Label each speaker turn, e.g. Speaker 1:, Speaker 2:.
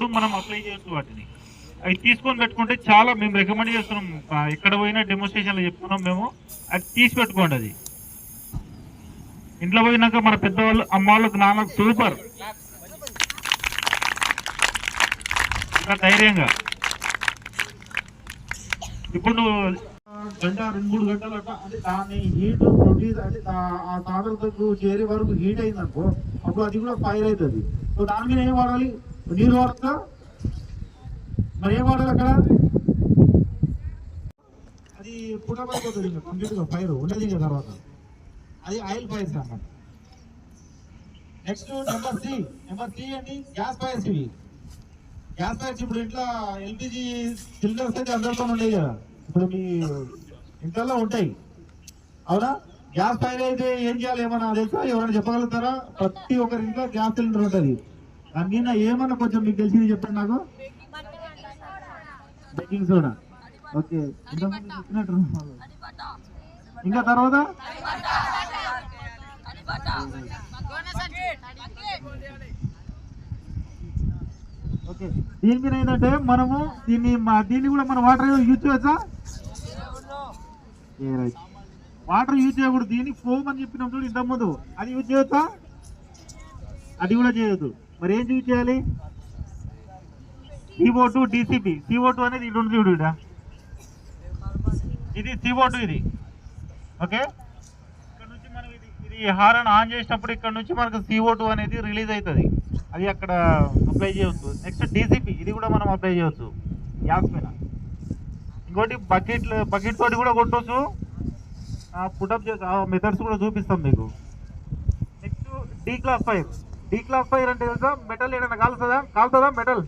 Speaker 1: ఉన్నప్పుడు మనం అప్లై చేయొచ్చు వాటిని. అవి తీసుకొని పెట్టుకుంటే చాలా మేము రికమెండ్ చేస్తున్నాం. ఎక్కడ పోయినా డెమోన్స్ట్రేషన్లో చెప్తున్నాం మేము, అది తీసి పెట్టుకోండి. అది ఇంట్లో పోయినాక మన పెద్దవాళ్ళు అమ్మ వాళ్ళకి నాన్నకు సూపర్ ఇంకా ధైర్యంగా. ఇప్పుడు నువ్వు గంట 2-3 గంటలు అంటే దాన్ని హీట్ ప్రొడ్యూస్ అంటే ఆ సాధనకు చేరే వరకు హీట్ అయిందనుకో, అప్పుడు అది కూడా ఫైర్ అవుతుంది. సో దాని మీద ఏం వాడాలి? నీరు వాడుతా. మరి ఏం వాడాలి అక్కడ? అది పుట్టబడిపోతుంది ఇంకా కంప్లీట్గా ఫైర్ ఉండదు ఇంకా తర్వాత. అది ఆయిల్ ఫైర్స్ అన్నమాట. నెక్స్ట్ నెంబర్ సి అండి గ్యాస్ ఫైర్స్. ఇవి గ్యాస్ ఫైర్స్ ఇప్పుడు ఇంట్లో ఎల్పిజి సిలిండర్స్ అయితే అందరితో ఉండేవి కదా, ఇప్పుడు మీ ఇంట్లో ఉంటాయి అవునా? గ్యాస్ ఫైర్ అయితే ఏం చేయాలి ఏమన్నా తెలుసా? ఎవరైనా చెప్పగలుగుతారా? ప్రతి ఒక్కరి ఇంట్లో గ్యాస్ సిలిండర్ ఉంటుంది. దాని మీద ఏమన్నా కొంచెం మీకు తెలిసింది చెప్పండి నాకు. Baking soda. ఓకే, ఇంతకుముందు చెప్పినట్టు. ఇంకా తర్వాత ఓకే, దీని మీద ఏంటంటే మనము దీన్ని కూడా మన వాటర్ యూజ్ చేయవచ్చా? వాటర్ యూజ్ చేయకూడదు. దీన్ని ఫోమ్ అని చెప్పినప్పుడు ఇంత ముందు అది యూజ్ చేయొచ్చా? అది కూడా చేయొద్దు. మరి ఏం యూజ్ చేయాలి? CO2 DCP. CO2 అనేది ఇటు ఉంది చూడు, ఇది CO2 ఇది. ఓకే, ఇక్కడ నుంచి మనం ఇది హారన్ ఆన్ చేసినప్పుడు ఇక్కడ నుంచి మనకు CO2 అనేది రిలీజ్ అవుతుంది. అది అక్కడ అప్లై చేయవచ్చు. నెక్స్ట్ DCP, ఇది కూడా మనం అప్లై చేయవచ్చు గ్యాస్ పైన. ఇంకోటి బకెట్ తోటి కూడా కొట్టవచ్చు. పుటప్ మెథడ్స్ కూడా చూపిస్తాం మీకు. నెక్స్ట్ డీ క్లాస్ ఫైర్ అంటే తెలుసా? మెటల్ ఏదైనా కాలుతుందా? మెటల్